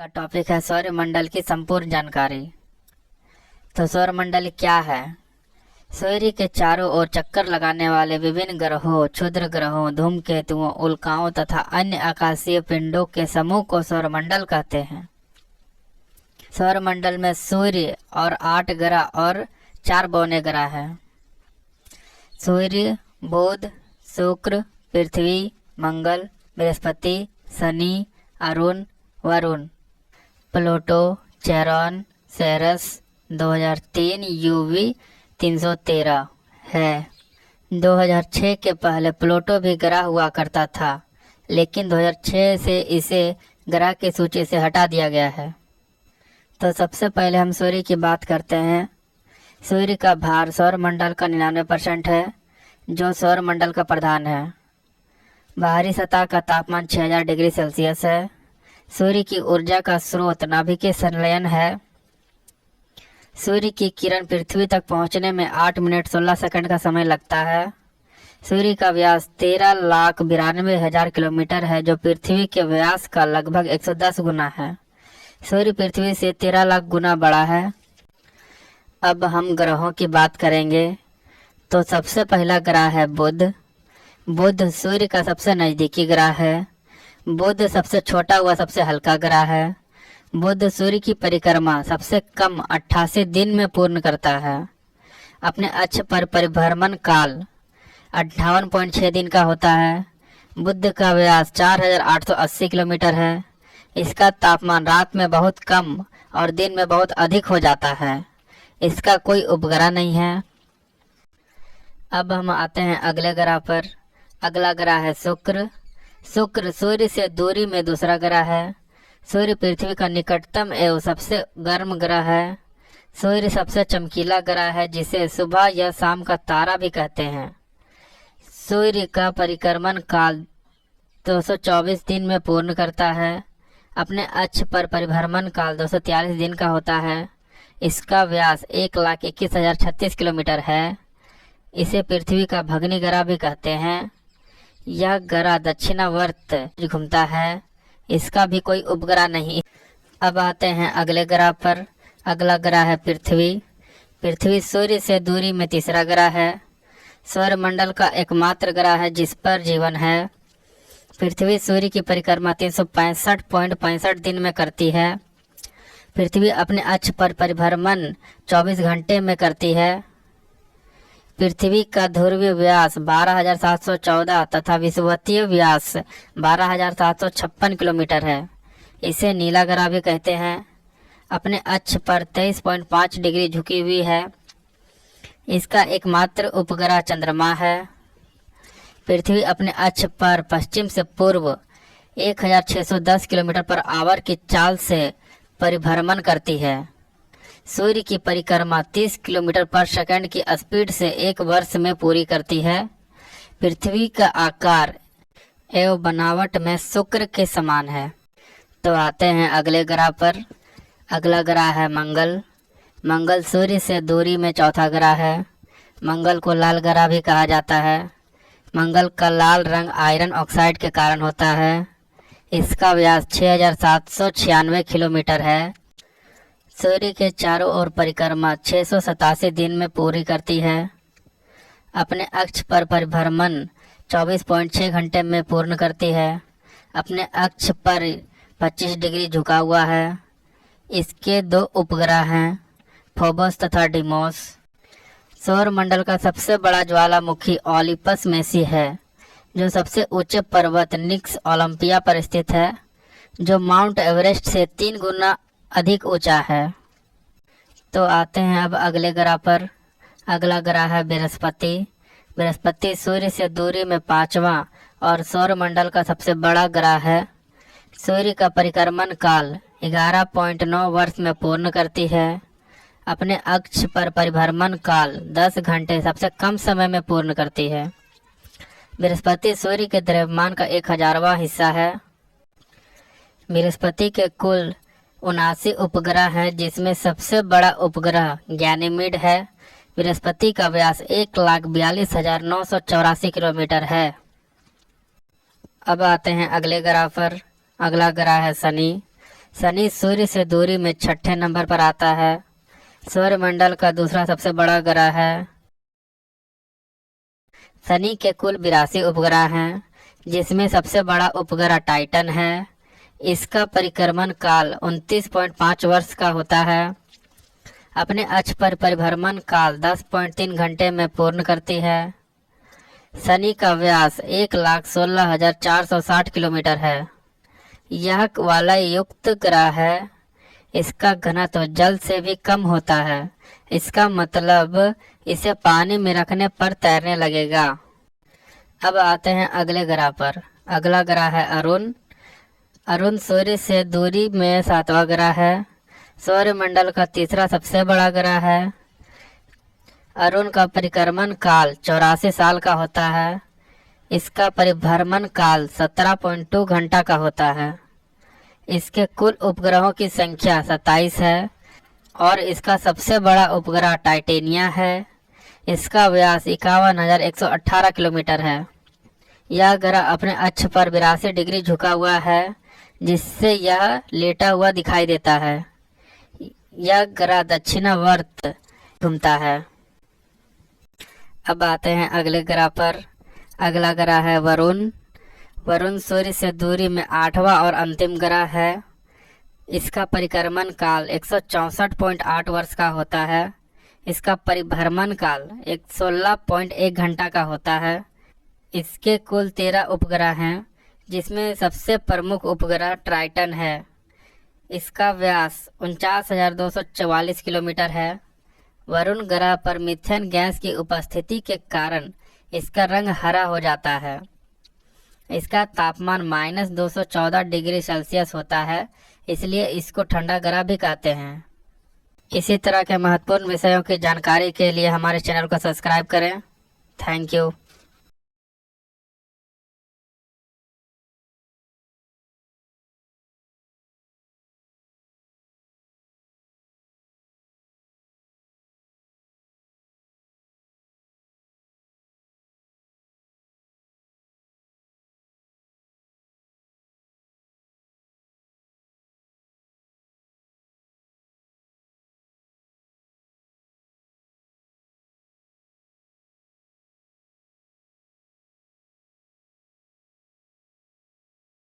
का टॉपिक है सौरमंडल की संपूर्ण जानकारी। तो सौरमंडल क्या है? सूर्य के चारों ओर चक्कर लगाने वाले विभिन्न ग्रहों, क्षुद्र ग्रहों, धूमकेतुओं, उल्काओं तथा अन्य आकाशीय पिंडों के समूह को सौरमंडल कहते हैं। सौरमंडल में सूर्य और 8 ग्रह और 4 बौने ग्रह हैं। सूर्य, बुध, शुक्र, पृथ्वी, मंगल, बृहस्पति, शनि, अरुण, वरुण, प्लूटो, चेरॉन, सेरस 2003 यूवी 313 है। 2006 के पहले प्लूटो भी ग्रह हुआ करता था, लेकिन 2006 से इसे ग्रह की सूची से हटा दिया गया है। तो सबसे पहले हम सूर्य की बात करते हैं। सूर्य का भार सौरमंडल का 99% है, जो सौरमंडल का प्रधान है। बाहरी सतह का तापमान 6000 डिग्री सेल्सियस है। सूर्य की ऊर्जा का स्रोत नाभिकीय संलयन है। सूर्य की किरण पृथ्वी तक पहुंचने में 8 मिनट 16 सेकंड का समय लगता है। सूर्य का व्यास 13,92,000 किलोमीटर है, जो पृथ्वी के व्यास का लगभग 110 गुना है। सूर्य पृथ्वी से 13 लाख गुना बड़ा है। अब हम ग्रहों की बात करेंगे। तो सबसे पहला ग्रह है बुध। बुध सूर्य का सबसे नज़दीकी ग्रह है। बुध सबसे छोटा हुआ सबसे हल्का ग्रह है। बुध सूर्य की परिक्रमा सबसे कम 88 दिन में पूर्ण करता है। अपने अक्ष पर परिभ्रमण काल 58.6 दिन का होता है। बुध का व्यास 4880 किलोमीटर है। इसका तापमान रात में बहुत कम और दिन में बहुत अधिक हो जाता है। इसका कोई उपग्रह नहीं है। अब हम आते हैं अगले ग्रह पर। अगला ग्रह है शुक्र। शुक्र सूर्य से दूरी में दूसरा ग्रह है। सूर्य पृथ्वी का निकटतम एवं सबसे गर्म ग्रह है। सूर्य सबसे चमकीला ग्रह है, जिसे सुबह या शाम का तारा भी कहते हैं। सूर्य का परिक्रमण काल 224 दिन में पूर्ण करता है। अपने अक्ष पर परिभ्रमण काल 243 दिन का होता है। इसका व्यास 1,21,036 किलोमीटर है। इसे पृथ्वी का भग्नी ग्रह भी कहते हैं। यह ग्रह दक्षिणावर्त घूमता है। इसका भी कोई उपग्रह नहीं। अब आते हैं अगले ग्रह पर। अगला ग्रह है पृथ्वी। पृथ्वी सूर्य से दूरी में तीसरा ग्रह है। सौरमंडल का एकमात्र ग्रह है जिस पर जीवन है। पृथ्वी सूर्य की परिक्रमा 365.65 दिन में करती है। पृथ्वी अपने अक्ष पर परिभ्रमण 24 घंटे में करती है। पृथ्वी का ध्रुवीय व्यास 12,714 तथा विषुवतीय व्यास 12,756 किलोमीटर है। इसे नीला ग्रह भी कहते हैं। अपने अक्ष पर 23.5 डिग्री झुकी हुई है। इसका एकमात्र उपग्रह चंद्रमा है। पृथ्वी अपने अक्ष पर पश्चिम से पूर्व 1610 किलोमीटर पर आवर की चाल से परिभ्रमण करती है। सूर्य की परिक्रमा 30 किलोमीटर पर सेकंड की स्पीड से 1 वर्ष में पूरी करती है। पृथ्वी का आकार एवं बनावट में शुक्र के समान है। तो आते हैं अगले ग्रह पर। अगला ग्रह है मंगल। मंगल सूर्य से दूरी में चौथा ग्रह है। मंगल को लाल ग्रह भी कहा जाता है। मंगल का लाल रंग आयरन ऑक्साइड के कारण होता है। इसका व्यास 6,796 किलोमीटर है। सूर्य के चारों ओर परिक्रमा 687 दिन में पूरी करती है। अपने अक्ष पर परिभ्रमण 24.6 घंटे में पूर्ण करती है। अपने अक्ष पर 25 डिग्री झुका हुआ है। इसके 2 उपग्रह हैं, फोबोस तथा डिमोस। सौरमंडल का सबसे बड़ा ज्वालामुखी ओलिपस मेसी है, जो सबसे ऊंचे पर्वत निक्स ओलंपिया पर स्थित है, जो माउंट एवरेस्ट से 3 गुना अधिक ऊंचा है। तो आते हैं अब अगले ग्रह पर। अगला ग्रह है बृहस्पति। बृहस्पति सूर्य से दूरी में 5वां और सौरमंडल का सबसे बड़ा ग्रह है। सूर्य का परिक्रमण काल 11.9 वर्ष में पूर्ण करती है। अपने अक्ष पर परिभ्रमण काल 10 घंटे सबसे कम समय में पूर्ण करती है। बृहस्पति सूर्य के द्रव्यमान का 1000वां हिस्सा है। बृहस्पति के कुल 79 उपग्रह हैं, जिसमें सबसे बड़ा उपग्रह गैनीमेड है। बृहस्पति का व्यास 1,42,984 किलोमीटर है। अब आते हैं अगले ग्रह पर। अगला ग्रह है शनि। शनि सूर्य से दूरी में छठे नंबर पर आता है। सौरमंडल का दूसरा सबसे बड़ा ग्रह है। शनि के कुल 82 उपग्रह हैं, जिसमें सबसे बड़ा उपग्रह टाइटन है। इसका परिक्रमण काल 29.5 वर्ष का होता है। अपने अक्ष पर परिभ्रमण काल 10.3 घंटे में पूर्ण करती है। शनि का व्यास 1,16,460 किलोमीटर है। यह वलय युक्त ग्रह है। इसका घनत्व जल से भी कम होता है। इसका मतलब इसे पानी में रखने पर तैरने लगेगा। अब आते हैं अगले ग्रह पर। अगला ग्रह है अरुण। अरुण सूर्य से दूरी में 7वां ग्रह है। सौरमंडल का तीसरा सबसे बड़ा ग्रह है। अरुण का परिक्रमण काल 84 साल का होता है। इसका परिभ्रमण काल 17.2 घंटा का होता है। इसके कुल उपग्रहों की संख्या 27 है और इसका सबसे बड़ा उपग्रह टाइटेनिया है। इसका व्यास 51,118 किलोमीटर है। यह ग्रह अपने अक्ष पर 82 डिग्री झुका हुआ है, जिससे यह लेटा हुआ दिखाई देता है। यह ग्रह दक्षिणावर्त घूमता है। अब आते हैं अगले ग्रह पर। अगला ग्रह है वरुण। वरुण सूर्य से दूरी में 8वां और अंतिम ग्रह है। इसका परिक्रमण काल 164.8 वर्ष का होता है। इसका परिभ्रमण काल 16.1 घंटा का होता है। इसके कुल 13 उपग्रह हैं, जिसमें सबसे प्रमुख उपग्रह ट्राइटन है। इसका व्यास 49,244 किलोमीटर है। वरुण ग्रह पर मीथेन गैस की उपस्थिति के कारण इसका रंग हरा हो जाता है। इसका तापमान -214 डिग्री सेल्सियस होता है, इसलिए इसको ठंडा ग्रह भी कहते हैं। इसी तरह के महत्वपूर्ण विषयों की जानकारी के लिए हमारे चैनल को सब्सक्राइब करें। Thank you.